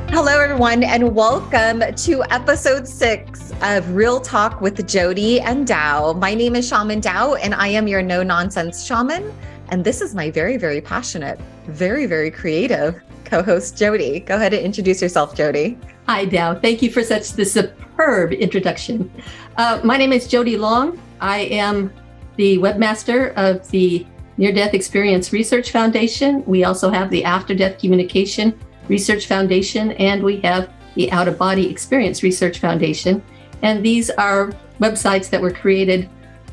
Hello, everyone, and welcome to episode 6 of Real Talk with Jody and Dao. My name is Shaman Dao, and I am your no-nonsense shaman. And this is my very, very passionate, very, very creative co-host, Jody. Go ahead and introduce yourself, Jody. Hi, Dao. Thank you for such the superb introduction. My name is Jody Long. I am the webmaster of the Near-Death Experience Research Foundation. We also have the After-Death Communication Research Foundation, and we have the Out-of-Body Experience Research Foundation. And these are websites that were created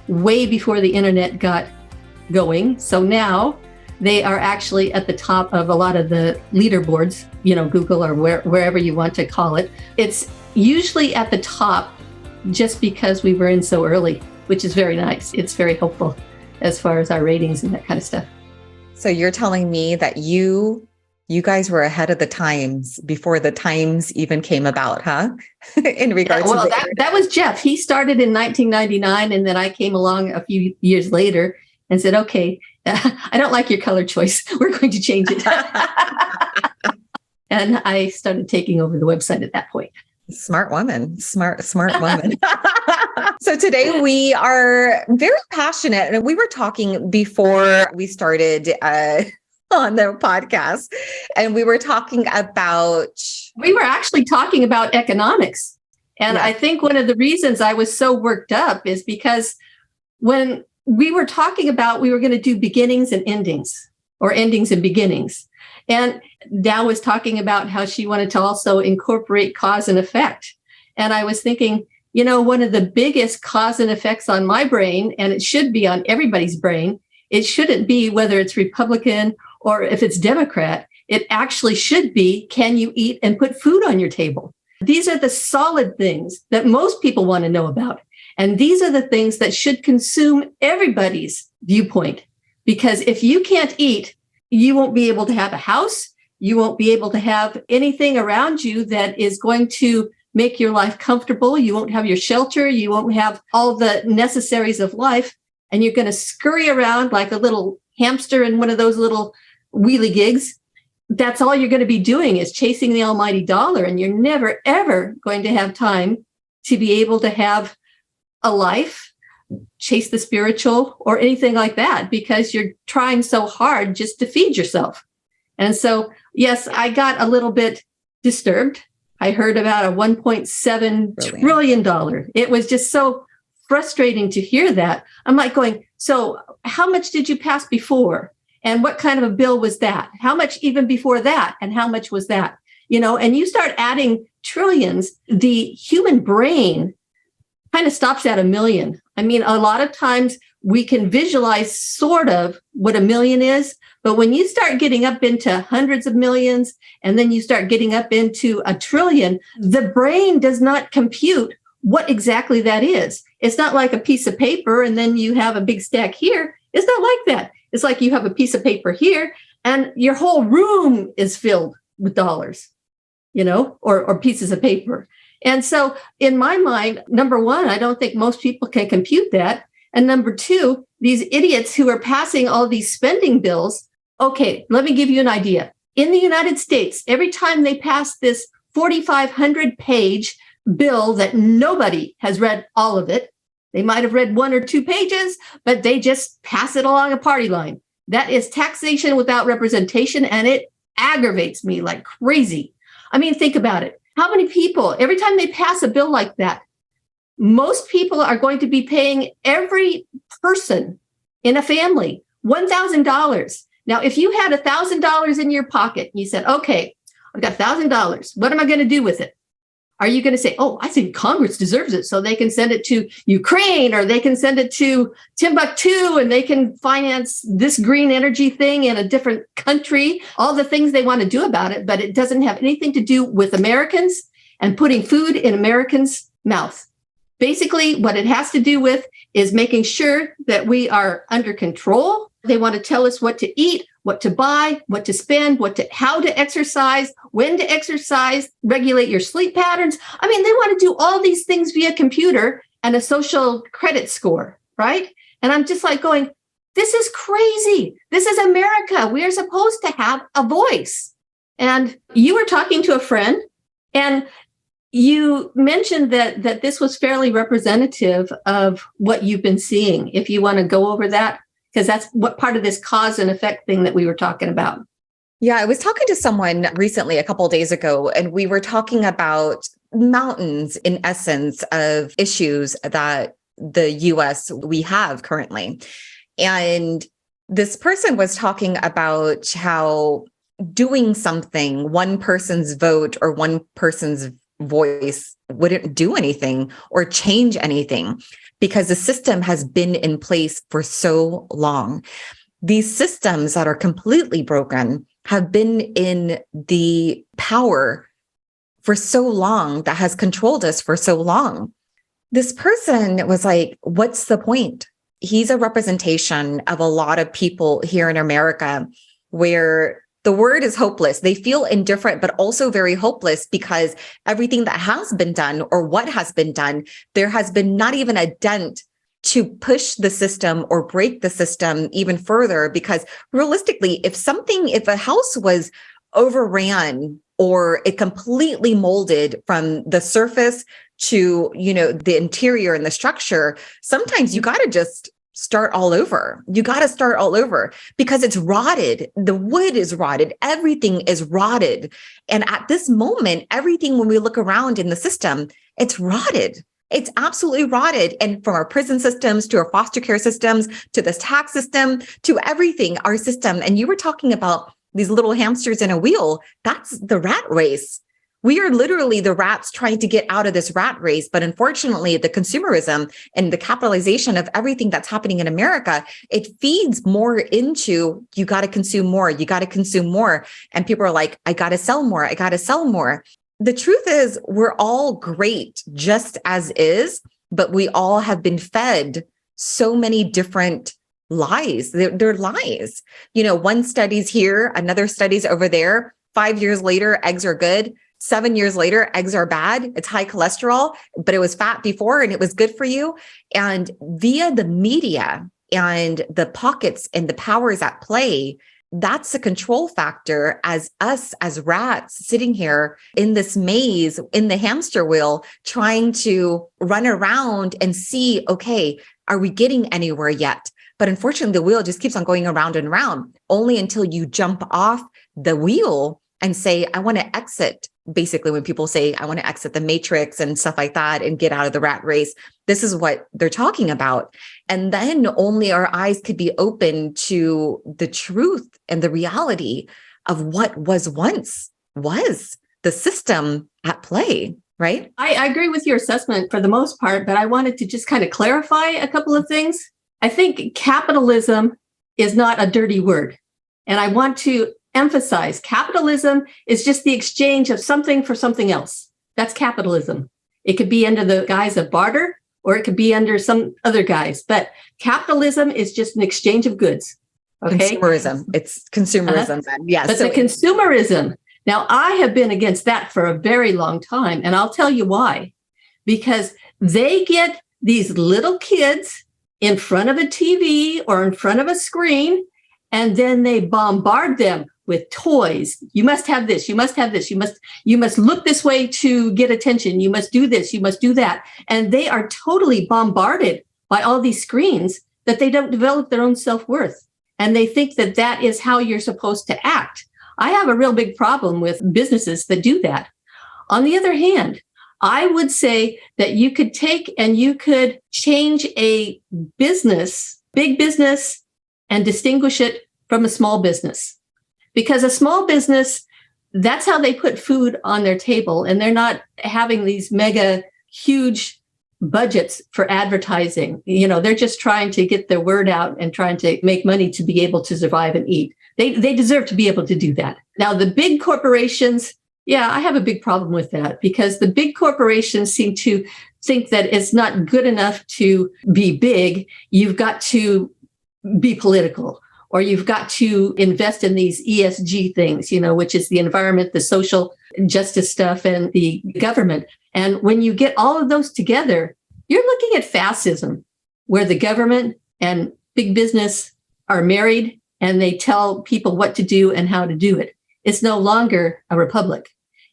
way before the internet got going. So now they are actually at the top of a lot of the leaderboards, Google or wherever you want to call it. It's usually at the top just because we were in so early, which is very nice. It's very helpful as far as our ratings and that kind of stuff. So you're telling me that you guys were ahead of the times before the times even came about, huh? In regards to that was Jeff. He started in 1999, and then I came along a few years later and said, okay, I don't like your color choice. We're going to change it. And I started taking over the website at that point. Smart woman, smart woman. So today we are very passionate, and we were talking before we started on the podcast, and we were actually talking about economics. And yeah. I think one of the reasons I was so worked up is because when we were talking about, we were going to do beginnings and endings, or endings and beginnings. And Dao was talking about how she wanted to also incorporate cause and effect. And I was thinking, one of the biggest cause and effects on my brain, and it should be on everybody's brain, it shouldn't be whether it's Republican or if it's Democrat. It actually should be, can you eat and put food on your table? These are the solid things that most people want to know about. And these are the things that should consume everybody's viewpoint. Because if you can't eat, you won't be able to have a house. You won't be able to have anything around you that is going to make your life comfortable. You won't have your shelter. You won't have all the necessaries of life. And you're going to scurry around like a little hamster in one of those little wheelie gigs. That's all you're going to be doing is chasing the almighty dollar. And you're never, ever going to have time to be able to have a life, chase the spiritual, or anything like that, because you're trying so hard just to feed yourself. And so, yes, I got a little bit disturbed. I heard about a $1.7 trillion. It was just so frustrating to hear that. I'm like going, so how much did you pass before? And what kind of a bill was that? How much even before that? And how much was that? And you start adding trillions, the human brain kind of stops at 1 million. I mean, a lot of times we can visualize sort of what 1 million is, but when you start getting up into hundreds of millions, and then you start getting up into 1 trillion, the brain does not compute what exactly that is. It's not like a piece of paper and then you have a big stack here. It's not like that. It's like you have a piece of paper here and your whole room is filled with dollars, or pieces of paper. And so in my mind, number one, I don't think most people can compute that. And number two, these idiots who are passing all these spending bills. Okay, let me give you an idea. In the United States, every time they pass this 4,500 page bill that nobody has read all of it, they might have read 1 or 2 pages, but they just pass it along a party line. That is taxation without representation, and it aggravates me like crazy. I mean, think about it. How many people, every time they pass a bill like that, most people are going to be paying every person in a family $1,000. Now, if you had $1,000 in your pocket, you said, okay, I've got $1,000. What am I going to do with it? Are you going to say, oh, I think Congress deserves it, so they can send it to Ukraine, or they can send it to Timbuktu, and they can finance this green energy thing in a different country, all the things they want to do about it, but it doesn't have anything to do with Americans and putting food in Americans' mouth. Basically, what it has to do with is making sure that we are under control. They want to tell us what to eat, what to buy, what to spend, how to exercise, when to exercise, regulate your sleep patterns. I mean, they want to do all these things via computer and a social credit score, right? And I'm just like going, this is crazy. This is America. We are supposed to have a voice. And you were talking to a friend, and you mentioned that this was fairly representative of what you've been seeing. If you want to go over that, because that's what part of this cause and effect thing that we were talking about. Yeah, I was talking to someone recently, a couple of days ago, and we were talking about mountains in essence of issues that the US we have currently. And this person was talking about how doing something, one person's vote or one person's voice wouldn't do anything or change anything because the system has been in place for so long. These systems that are completely broken have been in the power for so long, that has controlled us for so long. This person was like, what's the point? He's a representation of a lot of people here in America where the word is hopeless. They feel indifferent, but also very hopeless because everything that has been done or what has been done, there has been not even a dent to push the system or break the system even further. Because realistically, if a house was overran or it completely molded from the surface to, the interior and the structure, sometimes you got to just start all over. You got to start all over because it's rotted. The wood is rotted. Everything is rotted. And at this moment, everything, when we look around in the system, it's rotted. It's absolutely rotted. And from our prison systems to our foster care systems, to this tax system, to everything, our system. And you were talking about these little hamsters in a wheel. That's the rat race. We are literally the rats trying to get out of this rat race. But unfortunately, the consumerism and the capitalization of everything that's happening in America, it feeds more into, you got to consume more, you got to consume more. And people are like, I got to sell more, I got to sell more. The truth is, we're all great just as is, but we all have been fed so many different lies. They're lies. One study's here, another study's over there. 5 years later, eggs are good. 7 years later, eggs are bad. It's high cholesterol, but it was fat before and it was good for you. And via the media and the pockets and the powers at play, that's a control factor as us as rats sitting here in this maze, in the hamster wheel, trying to run around and see, okay, are we getting anywhere yet? But unfortunately, the wheel just keeps on going around and around, only until you jump off the wheel and say, I want to exit. Basically, when people say, I want to exit the matrix and stuff like that and get out of the rat race, this is what they're talking about. And then only our eyes could be open to the truth and the reality of what was once was the system at play, right? I agree with your assessment for the most part, but I wanted to just kind of clarify a couple of things. I think capitalism is not a dirty word. And I want to emphasize capitalism is just the exchange of something for something else. That's capitalism. It could be under the guise of barter, or it could be under some other guise. But capitalism is just an exchange of goods. Okay? Consumerism. It's consumerism. Yes. But the consumerism. Now, I have been against that for a very long time. And I'll tell you why. Because they get these little kids in front of a TV or in front of a screen, and then they bombard them with toys. You must have this. You must have this. You must look this way to get attention. You must do this. You must do that. And they are totally bombarded by all these screens that they don't develop their own self-worth. And they think that that is how you're supposed to act. I have a real big problem with businesses that do that. On the other hand, I would say that you could take and you could change a business, big business, and distinguish it from a small business. Because a small business, that's how they put food on their table. And they're not having these mega huge budgets for advertising. They're just trying to get their word out and trying to make money to be able to survive and eat. They deserve to be able to do that. Now, the big corporations, yeah, I have a big problem with that because the big corporations seem to think that it's not good enough to be big. You've got to be political, or you've got to invest in these ESG things, which is the environment, the social justice stuff, and the government. And when you get all of those together, you're looking at fascism, where the government and big business are married and they tell people what to do and how to do it. it's no longer a republic.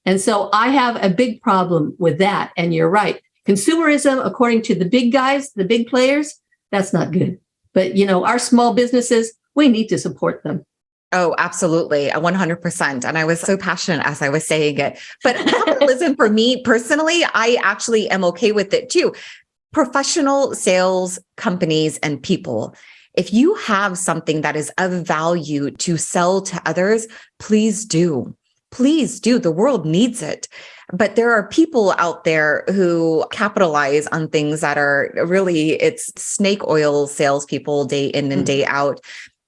And so I have a big problem with that. And you're right. Consumerism, according to the big guys, the big players, that's not good. But, our small businesses, we need to support them. Oh, absolutely. 100%. And I was so passionate as I was saying it. But capitalism for me personally, I actually am okay with it too. Professional sales companies and people, if you have something that is of value to sell to others, please do. Please do. The world needs it. But there are people out there who capitalize on things that are really, it's snake oil salespeople day in and day out.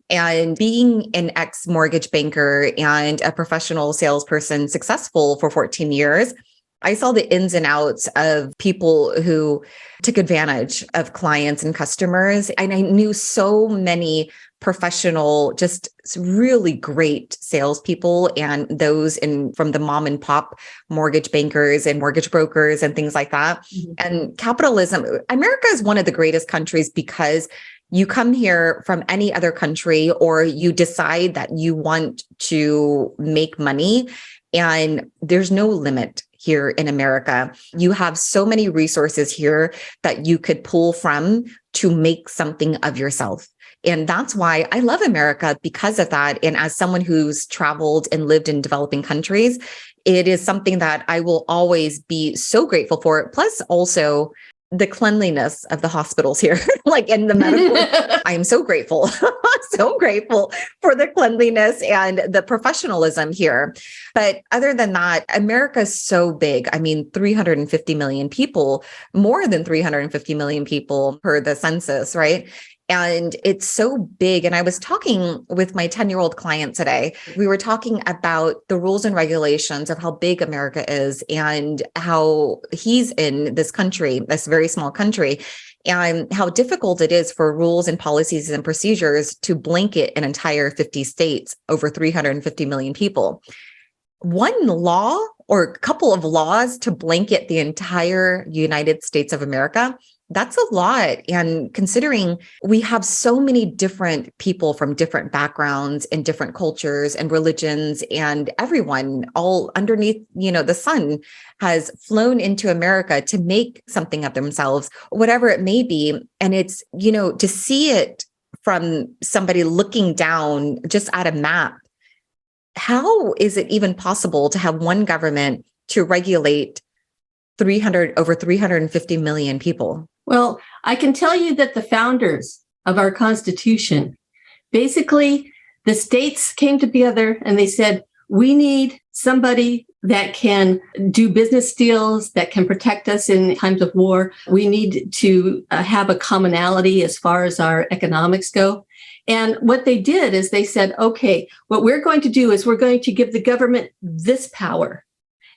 And being an ex-mortgage banker and a professional salesperson successful for 14 years, I saw the ins and outs of people who took advantage of clients and customers. And I knew so many professional, just really great salespeople and those from the mom and pop mortgage bankers and mortgage brokers and things like that. Mm-hmm. And capitalism, America is one of the greatest countries because you come here from any other country or you decide that you want to make money and there's no limit here in America. You have so many resources here that you could pull from to make something of yourself. And that's why I love America because of that. And as someone who's traveled and lived in developing countries, it is something that I will always be so grateful for. Plus also the cleanliness of the hospitals here, like in the medical, I am so grateful, so grateful for the cleanliness and the professionalism here. But other than that, America is so big. I mean, 350 million people, more than 350 million people per the census, right? And it's so big. And I was talking with my 10-year-old client today. We were talking about the rules and regulations of how big America is and how he's in this country, this very small country, and how difficult it is for rules and policies and procedures to blanket an entire 50 states, over 350 million people. One law or a couple of laws to blanket the entire United States of America, that's a lot. And considering we have so many different people from different backgrounds and different cultures and religions, and everyone all underneath, the sun has flown into America to make something of themselves, whatever it may be. And it's, to see it from somebody looking down just at a map, how is it even possible to have one government to regulate over 350 million people? Well, I can tell you that the founders of our Constitution, basically the states came together and they said, we need somebody that can do business deals, that can protect us in times of war. We need to have a commonality as far as our economics go. And what they did is they said, okay, what we're going to do is we're going to give the government this power.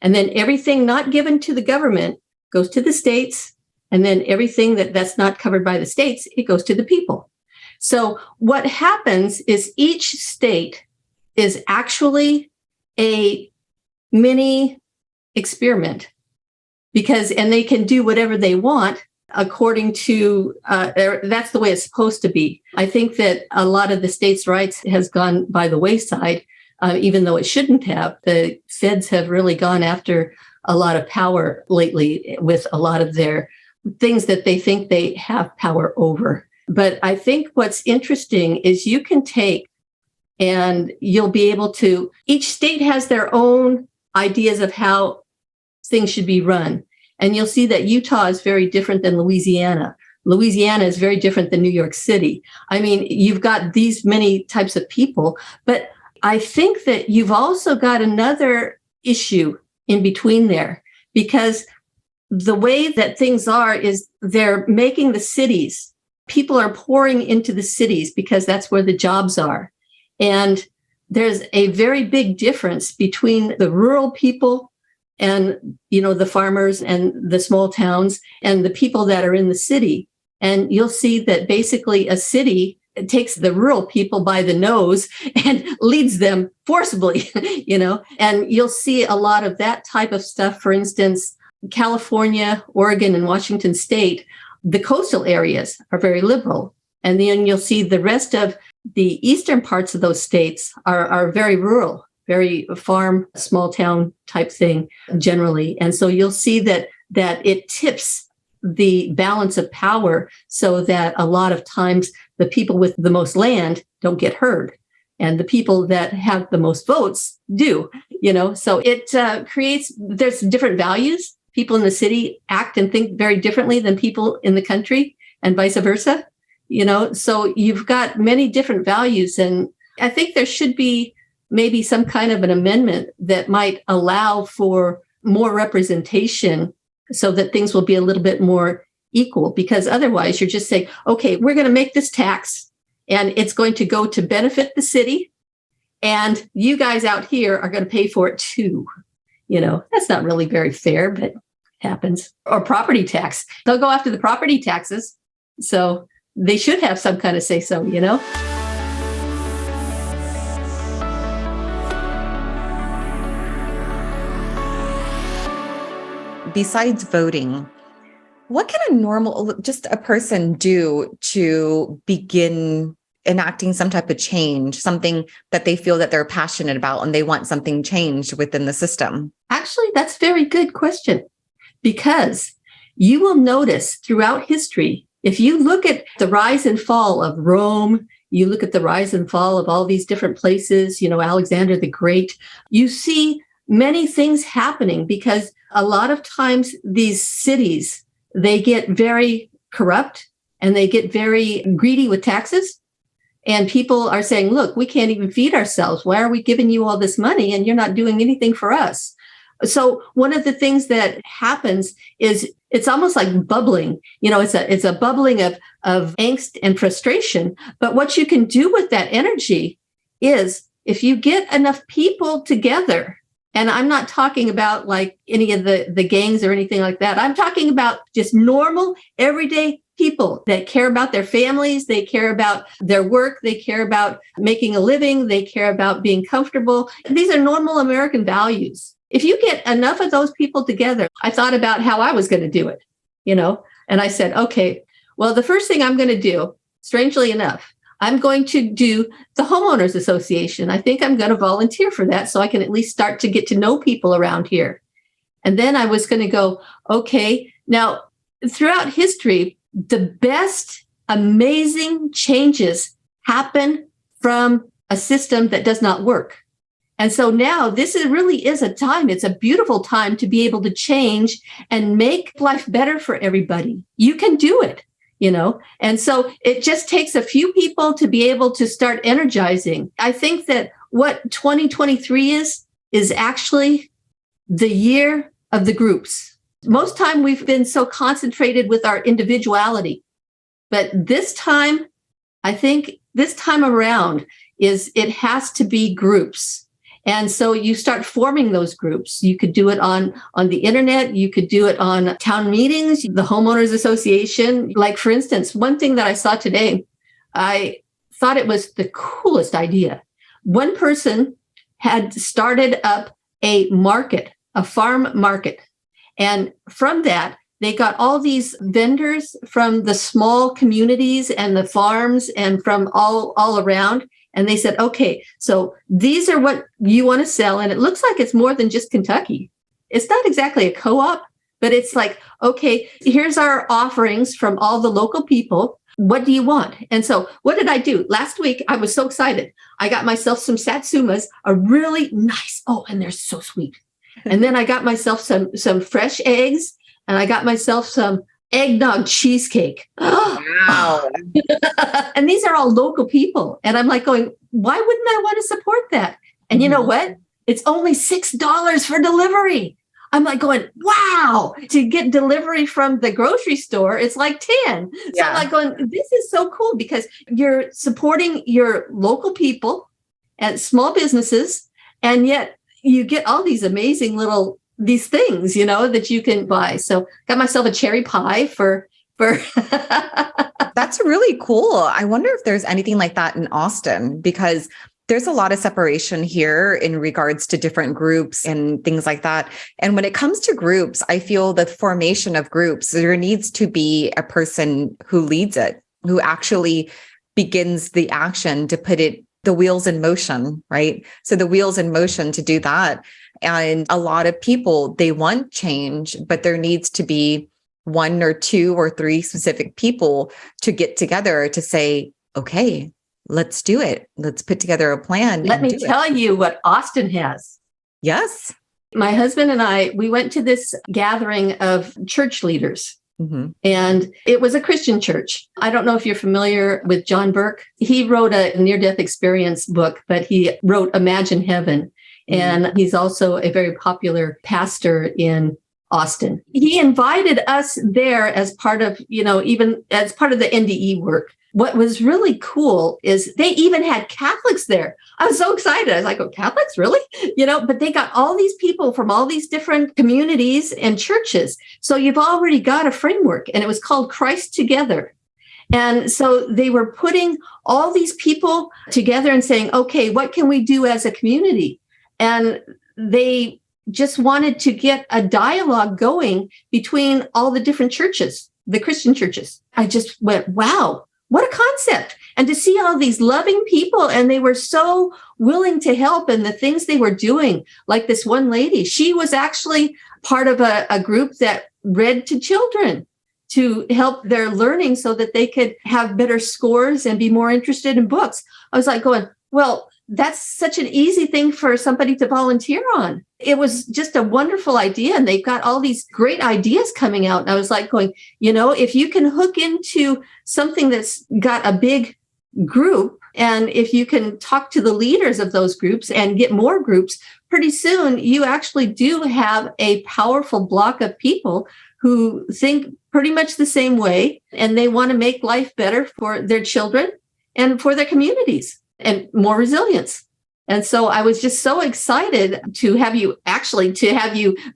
And then everything not given to the government goes to the states. And then everything that's not covered by the states, it goes to the people. So what happens is each state is actually a mini experiment and they can do whatever they want according to, that's the way it's supposed to be. I think that a lot of the states' rights has gone by the wayside, even though it shouldn't have. The feds have really gone after a lot of power lately with a lot of their things that they think they have power over. But I think what's interesting is you can take and you'll be able to, each state has their own ideas of how things should be run. And you'll see that Utah is very different than Louisiana. Louisiana is very different than New York City. I mean, you've got these many types of people, but I think that you've also got another issue in between there, because the way that things are is they're making the cities, people are pouring into the cities because that's where the jobs are. And there's a very big difference between the rural people and, the farmers and the small towns and the people that are in the city. And you'll see that basically a city takes the rural people by the nose and leads them forcibly, and you'll see a lot of that type of stuff. For instance, California, Oregon, and Washington State, the coastal areas are very liberal. And then you'll see the rest of the eastern parts of those states are very rural, very farm, small town type thing generally. And so you'll see that it tips the balance of power so that a lot of times the people with the most land don't get heard. And the people that have the most votes do, so it there's different values. People in the city act and think very differently than people in the country and vice versa, so you've got many different values. And I think there should be maybe some kind of an amendment that might allow for more representation so that things will be a little bit more equal, because otherwise you're just saying, okay, we're going to make this tax and it's going to go to benefit the city. And you guys out here are going to pay for it too. That's not really very fair, but it happens. Or property tax. They'll go after the property taxes. So they should have some kind of say so, Besides voting, what can just a person do to begin enacting some type of change, something that they feel that they're passionate about and they want something changed within the system? Actually, that's a very good question, because you will notice throughout history, if you look at the rise and fall of Rome, you look at the rise and fall of all these different places, Alexander the Great, you see many things happening because a lot of times these cities, they get very corrupt and they get very greedy with taxes. And people are saying, look, we can't even feed ourselves. Why are we giving you all this money and you're not doing anything for us? So one of the things that happens is it's almost like bubbling. It's a bubbling of angst and frustration. But what you can do with that energy is if you get enough people together, and I'm not talking about like any of the gangs or anything like that. I'm talking about just normal, everyday people that care about their families. They care about their work. They care about making a living. They care about being comfortable. These are normal American values. If you get enough of those people together, I thought about how I was going to do it, and I said, okay, well, the first thing I'm going to do, strangely enough, I'm going to do the homeowners association. I think I'm going to volunteer for that so I can at least start to get to know people around here. And then I was going to go, okay, now throughout history, the best amazing changes happen from a system that does not work. And so now this really is a time, it's a beautiful time to be able to change and make life better for everybody. You can do it. And so it just takes a few people to be able to start energizing. I think that what 2023 is actually the year of the groups. Most time we've been so concentrated with our individuality, but this time, I think this time around it has to be groups. And so you start forming those groups. You could do it on the internet. You could do it on town meetings, the homeowners association. Like, for instance, one thing that I saw today, I thought it was the coolest idea. One person had started up a market, a farm market. And from that, they got all these vendors from the small communities and the farms and from all around. And they said, okay, so these are what you want to sell. And it looks like it's more than just Kentucky. It's not exactly a co-op, but it's like, okay, here's our offerings from all the local people. What do you want? And so what did I do? Last week, I was so excited. I got myself some satsumas, a really nice, and they're so sweet. And then I got myself some fresh eggs, and I got myself some eggnog cheesecake. Wow. And these are all local people. And I'm like going, why wouldn't I want to support that? And you know what? It's only $6 for delivery. I'm like going, wow, to get delivery from the grocery store, it's like 10. So I'm like going, this is so cool because you're supporting your local people and small businesses. And yet you get all these amazing these things, that you can buy. So got myself a cherry pie for That's really cool. I wonder if there's anything like that in Austin, because there's a lot of separation here in regards to different groups and things like that. And when it comes to groups, I feel the formation of groups, there needs to be a person who leads it, who actually begins the action to put it the wheels in motion, right? So the wheels in motion to do that. And a lot of people, they want change, but there needs to be 1 or 2 or 3 specific people to get together to say, okay, let's do it. Let's put together a plan. Let me tell you what Austin has. Yes. My husband and I, we went to this gathering of church leaders. And it was a Christian church. I don't know if you're familiar with John Burke. He wrote a near-death experience book, but he wrote Imagine Heaven. And he's also a very popular pastor in Austin. He invited us there as part of, even as part of the NDE work. What was really cool is they even had Catholics there. I was so excited. I was like, oh, Catholics, really? But they got all these people from all these different communities and churches. So you've already got a framework, and it was called Christ Together. And so they were putting all these people together and saying, okay, what can we do as a community? And they just wanted to get a dialogue going between all the different churches, the Christian churches. I just went, wow. What a concept. And to see all these loving people, and they were so willing to help, and the things they were doing, like this one lady, she was actually part of a group that read to children to help their learning so that they could have better scores and be more interested in books. I was like going, well, that's such an easy thing for somebody to volunteer on. It was just a wonderful idea. And they've got all these great ideas coming out. And I was like going, if you can hook into something that's got a big group, and if you can talk to the leaders of those groups and get more groups, pretty soon you actually do have a powerful block of people who think pretty much the same way. And they want to make life better for their children and for their communities, and more resilience. And so I was just so excited to have you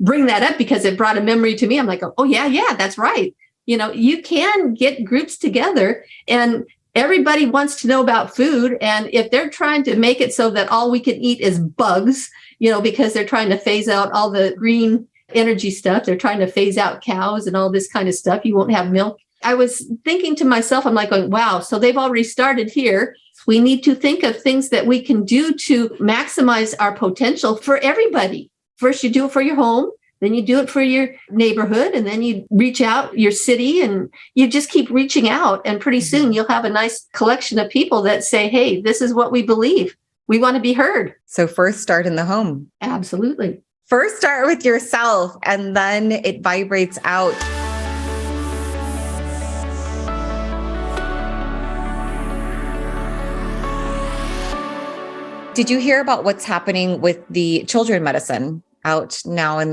bring that up, because it brought a memory to me. I'm like, oh, yeah, that's right. You can get groups together, and everybody wants to know about food. And if they're trying to make it so that all we can eat is bugs, because they're trying to phase out all the green energy stuff, they're trying to phase out cows and all this kind of stuff. You won't have milk. I was thinking to myself, I'm like going, wow, so they've already started here. We need to think of things that we can do to maximize our potential for everybody. First, you do it for your home, then you do it for your neighborhood, and then you reach out your city, and you just keep reaching out. And pretty soon you'll have a nice collection of people that say, hey, this is what we believe. We want to be heard. So first, start in the home. Absolutely. First, start with yourself, and then it vibrates out. Did you hear about what's happening with the children medicine out now in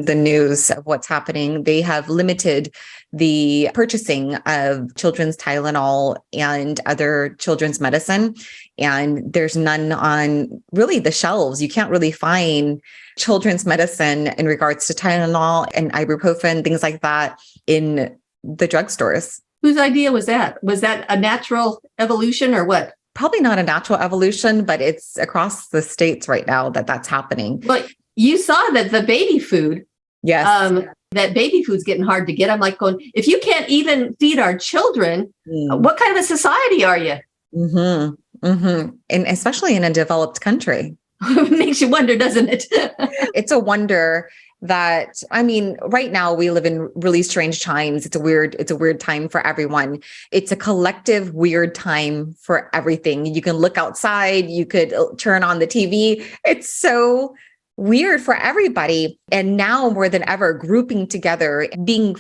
the news of what's happening? They have limited the purchasing of children's Tylenol and other children's medicine. And there's none on really the shelves. You can't really find children's medicine in regards to Tylenol and ibuprofen, things like that, in the drugstores. Whose idea was that? Was that a natural evolution or what? Probably not a natural evolution, but it's across the states right now that's happening. But you saw that the baby food, yes, that baby food's getting hard to get. I'm like going, if you can't even feed our children, what kind of a society are you? And especially in a developed country. Makes you wonder, doesn't it? It's a wonder that, right now we live in really strange times. It's a weird time for everyone. It's a collective weird time for everything. You can look outside, you could turn on the TV. It's so weird for everybody. And now more than ever, grouping together,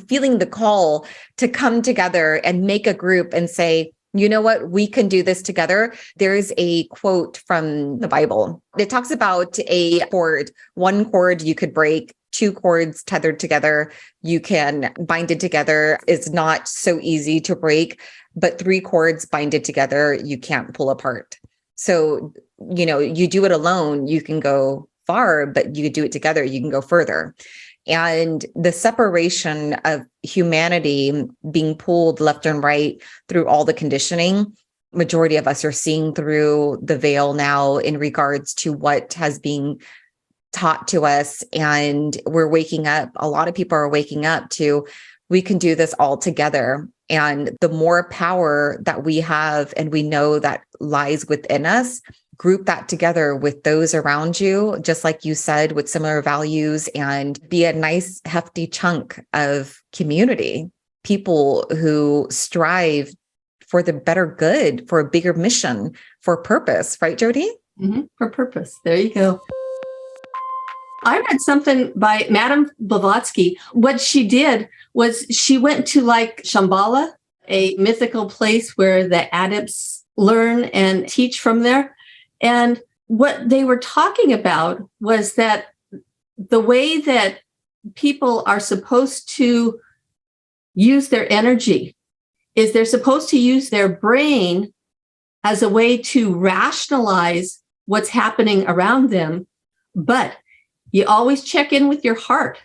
feeling the call to come together and make a group and say, you know what, we can do this together. There's a quote from the Bible. It talks about a cord. One cord you could break, 2 cords tethered together, you can bind it together. It's not so easy to break, but 3 cords binded together, you can't pull apart. So, you do it alone, you can go far, but you do it together, you can go further. And the separation of humanity being pulled left and right through all the conditioning, majority of us are seeing through the veil now in regards to what has been taught to us. And we're waking up. A lot of people are waking up to we can do this all together. And the more power that we have and we know that lies within us, group that together with those around you, just like you said, with similar values, and be a nice, hefty chunk of community, people who strive for the better good, for a bigger mission, for purpose, right, Jody? Mm-hmm. For purpose. There you go. I read something by Madame Blavatsky. What she did was she went to like Shambhala, a mythical place where the adepts learn and teach from there. And what they were talking about was that the way that people are supposed to use their energy is they're supposed to use their brain as a way to rationalize what's happening around them. But you always check in with your heart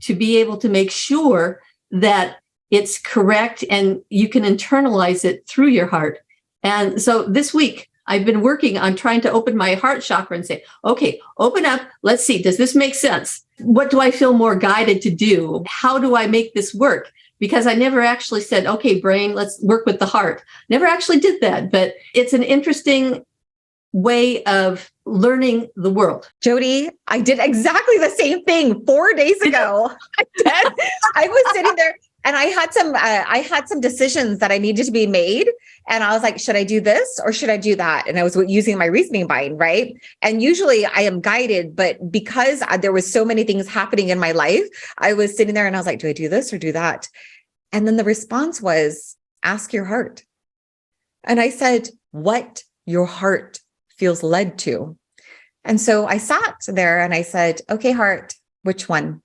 to be able to make sure that it's correct and you can internalize it through your heart. And so this week, I've been working on trying to open my heart chakra and say, okay, open up. Let's see. Does this make sense? What do I feel more guided to do? How do I make this work? Because I never actually said, okay, brain, let's work with the heart. Never actually did that. But it's an interesting way of learning the world. Jody, I did exactly the same thing 4 days ago. I was sitting there and I had some decisions that I needed to be made. And I was like, should I do this or should I do that? And I was using my reasoning mind, right? And usually I am guided, but because there was so many things happening in my life, I was sitting there and I was like, do I do this or do that? And then the response was, ask your heart. And I said, what your heart feels led to. And so I sat there and I said, okay, heart, which one?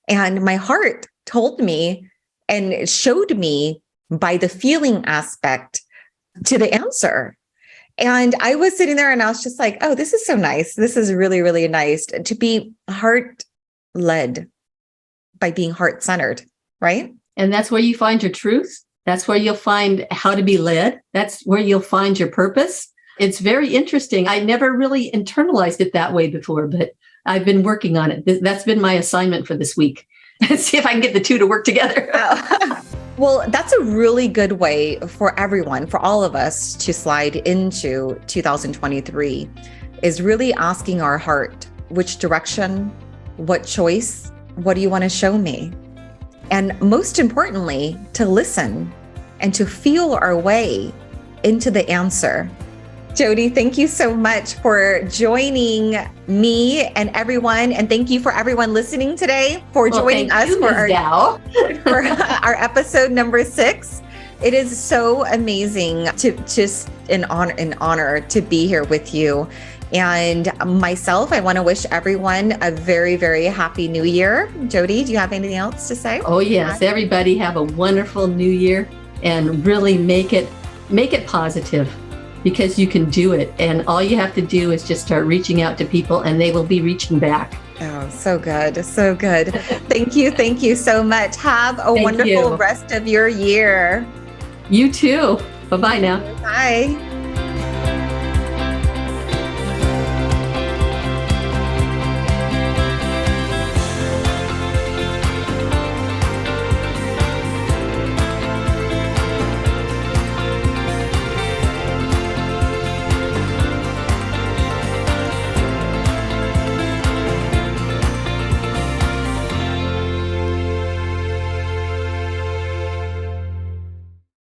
And my heart told me and showed me by the feeling aspect to the answer. And I was sitting there and I was just like, oh, this is so nice. This is really, really nice to be heart led by being heart centered, right? And that's where you find your truth. That's where you'll find how to be led. That's where you'll find your purpose. It's very interesting. I never really internalized it that way before, but I've been working on it. That's been my assignment for this week. See if I can get the two to work together. Well, that's a really good way for everyone, for all of us to slide into 2023, is really asking our heart, which direction, what choice, what do you want to show me? And most importantly, to listen and to feel our way into the answer. Jody, thank you so much for joining me and everyone. And thank you for everyone listening today for joining us for our episode number 6. It is so amazing to just an honor to be here with you. And myself, I want to wish everyone a very, very happy new year. Jody, do you have anything else to say? Oh, yes. Everybody have a wonderful new year and really make it positive. Because you can do it. And all you have to do is just start reaching out to people and they will be reaching back. Oh, so good. So good. Thank you. Thank you so much. Have a wonderful rest of your year. You too. Bye-bye now. Bye.